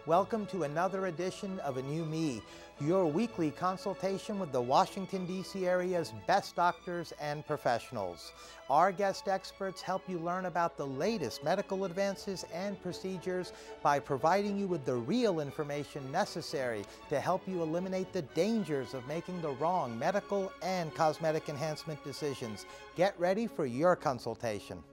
Welcome to another edition of A New Me, your weekly consultation with the Washington, D.C. area's best doctors and professionals. Our guest experts help you learn about the latest medical advances and procedures by providing you with the real information necessary to help you eliminate the dangers of making the wrong medical and cosmetic enhancement decisions. Get ready for your consultation.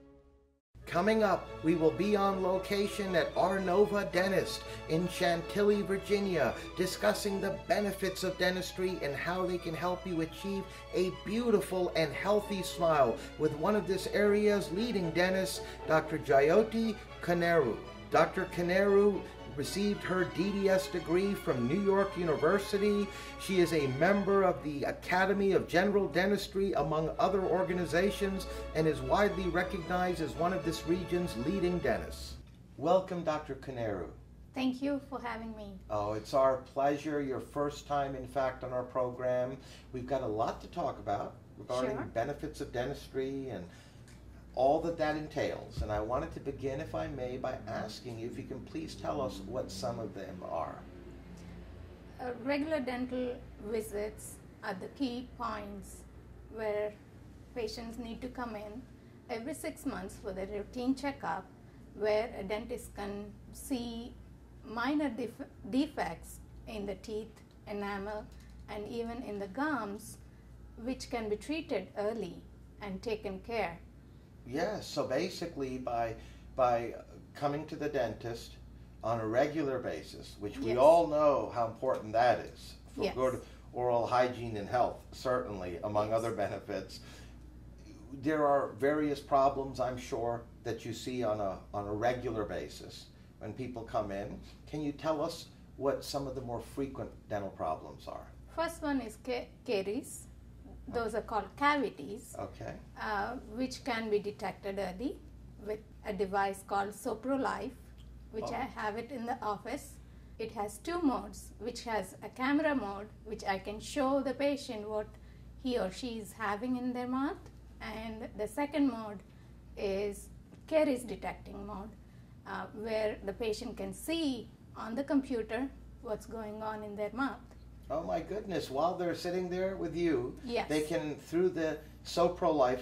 Coming up, we will be on location at Our Nova Dentist in Chantilly, Virginia, discussing the benefits of dentistry and how they can help you achieve a beautiful and healthy smile with one of this area's leading dentists, Dr. Jyothi Koneru. Dr. Koneru received her DDS degree from New York University. She is a member of the Academy of General Dentistry, among other organizations, and is widely recognized as one of this region's leading dentists. Welcome, Dr. Koneru. Thank you for having me. Oh, it's our pleasure. Your first time, in fact, on our program. We've got a lot to talk about regarding the benefits of dentistry and all that entails. And I wanted to begin, if I may, by asking you if you can please tell us what some of them are. Regular dental visits are the key points where patients need to come in every 6 months for their routine checkup, where a dentist can see minor defects in the teeth, enamel, and even in the gums, which can be treated early and taken care. Yes, so basically by coming to the dentist on a regular basis, which we all know how important that is for good oral hygiene and health, certainly, among other benefits. There are various problems, I'm sure, that you see on a regular basis when people come in. Can you tell us what some of the more frequent dental problems are? First one is caries. Those are called cavities, which can be detected early with a device called SoproLife, which I have it in the office. It has two modes, which has a camera mode, which I can show the patient what he or she is having in their mouth, and the second mode is caries detecting mode, where the patient can see on the computer what's going on in their mouth. Oh my goodness, while they're sitting there with you, they can, through the SoproLife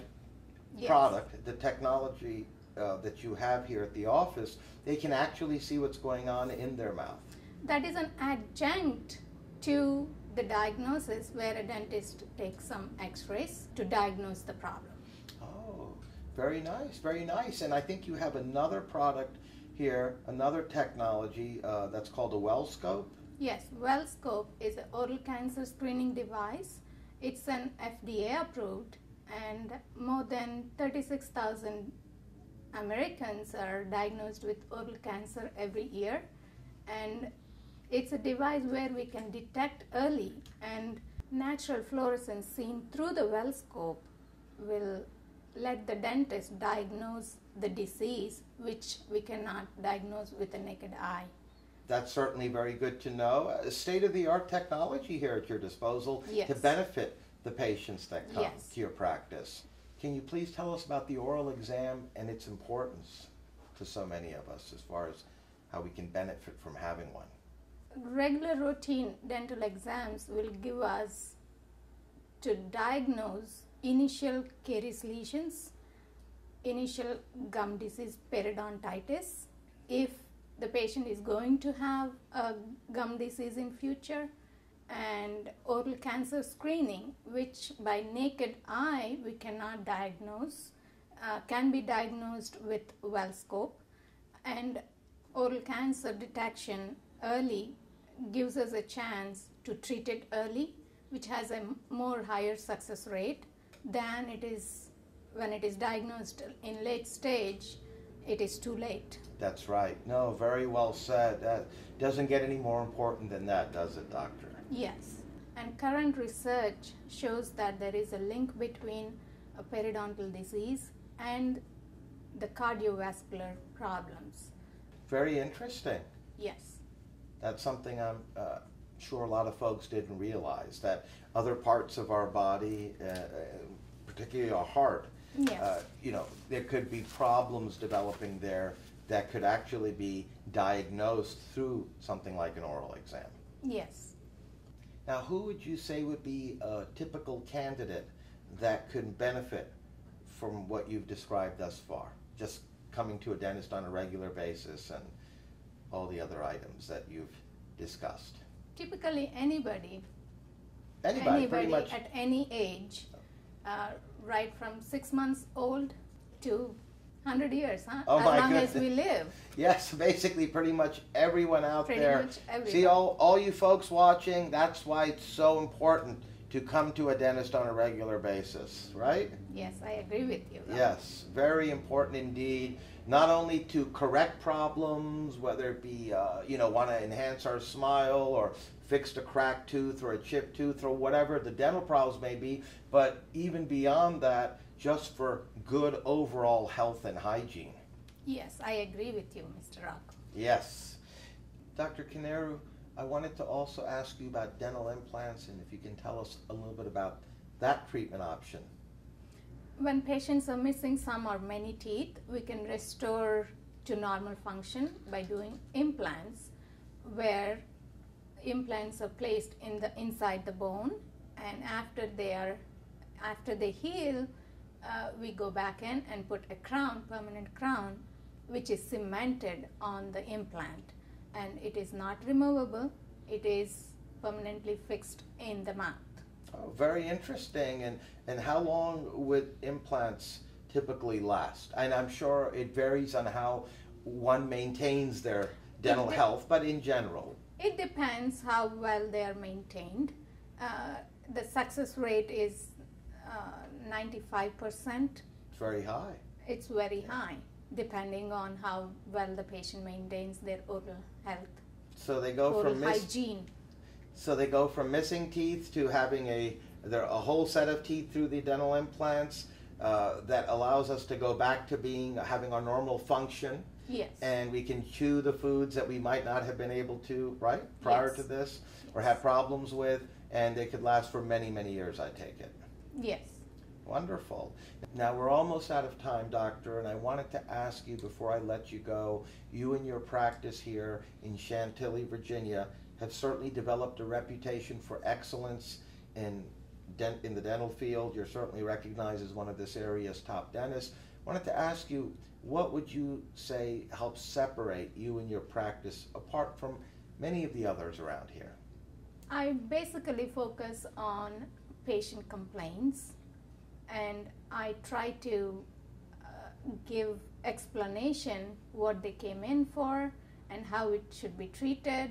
product, the technology that you have here at the office, they can actually see what's going on in their mouth. That is an adjunct to the diagnosis, where a dentist takes some x-rays to diagnose the problem. Oh, very nice, very nice. And I think you have another product here, another technology that's called a WellScope. Yes, WellScope is an oral cancer screening device. It's an FDA approved, and more than 36,000 Americans are diagnosed with oral cancer every year. And it's a device where we can detect early, and natural fluorescence seen through the WellScope will let the dentist diagnose the disease, which we cannot diagnose with the naked eye. That's certainly very good to know. State-of-the-art technology here at your disposal to benefit the patients that come to your practice. Can you please tell us about the oral exam and its importance to so many of us as far as how we can benefit from having one? Regular routine dental exams will give us to diagnose initial caries lesions, initial gum disease periodontitis, if the patient is going to have a gum disease in future, and oral cancer screening, which by naked eye we cannot diagnose, can be diagnosed with WellScope. And oral cancer detection early gives us a chance to treat it early, which has a more higher success rate than it is when it is diagnosed in late stage. It is too late. That's right. No, very well said. That doesn't get any more important than that, does it, doctor? Yes. And current research shows that there is a link between a periodontal disease and the cardiovascular problems. Very interesting. Yes. That's something I'm sure a lot of folks didn't realize, that other parts of our body, particularly our heart, there could be problems developing there that could actually be diagnosed through something like an oral exam. Yes. Now, who would you say would be a typical candidate that could benefit from what you've described thus far? Just coming to a dentist on a regular basis and all the other items that you've discussed. Typically anybody Pretty much. at any age, right from 6 months old to 100 years, huh? Oh, as my long goodness. as we live. Yes, basically pretty much everyone out Pretty there. much everyone. See, all you folks watching, that's why it's so important to come to a dentist on a regular basis, right? Yes, I agree with you. Yes, very important indeed. Not only to correct problems, whether it be, want to enhance our smile or fix a cracked tooth or a chipped tooth or whatever the dental problems may be, but even beyond that, just for good overall health and hygiene. Yes, I agree with you, Mr. Rock. Yes. Dr. Koneru, I wanted to also ask you about dental implants, and if you can tell us a little bit about that treatment option. When patients are missing some or many teeth, we can restore to normal function by doing implants, where implants are placed inside the bone, and after they heal, we go back in and put a crown, permanent crown, which is cemented on the implant, and it is not removable. It is permanently fixed in the mouth. Oh, very interesting. And how long would implants typically last? And I'm sure it varies on how one maintains their dental health, but in general. It depends how well they are maintained. The success rate is 95%. It's very high. It's very high, depending on how well the patient maintains their oral health. So they go oral from hygiene. So they go from missing teeth to having a whole set of teeth through the dental implants that allows us to go back to having our normal function. Yes. And we can chew the foods that we might not have been able to, right, prior Yes. to this, or have problems with, and they could last for many, many years, I take it. Yes. Wonderful. Now we're almost out of time, doctor, and I wanted to ask you before I let you go, you and your practice here in Chantilly, Virginia, have certainly developed a reputation for excellence in the dental field. You're certainly recognized as one of this area's top dentists. I wanted to ask you, what would you say helps separate you and your practice apart from many of the others around here? I basically focus on patient complaints, and I try to give explanation what they came in for and how it should be treated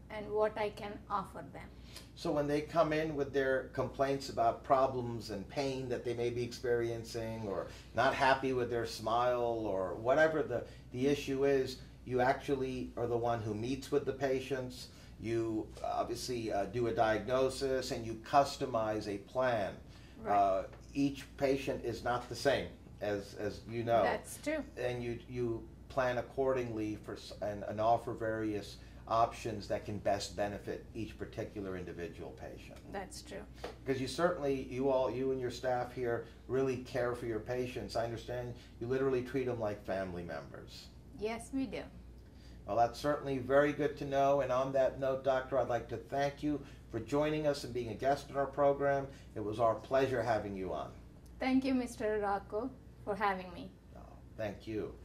and what I can offer them. So when they come in with their complaints about problems and pain that they may be experiencing, or not happy with their smile, or whatever the issue is, you actually are the one who meets with the patients. You obviously do a diagnosis and you customize a plan. Right. Each patient is not the same, as you know. That's true. And you plan accordingly and offer various options that can best benefit each particular individual patient. That's true. Because you and your staff here really care for your patients. I understand you literally treat them like family members. Yes, we do. Well, that's certainly very good to know. And on that note, Doctor, I'd like to thank you for joining us and being a guest in our program. It was our pleasure having you on. Thank you, Mr. Rocco, for having me. Oh, thank you.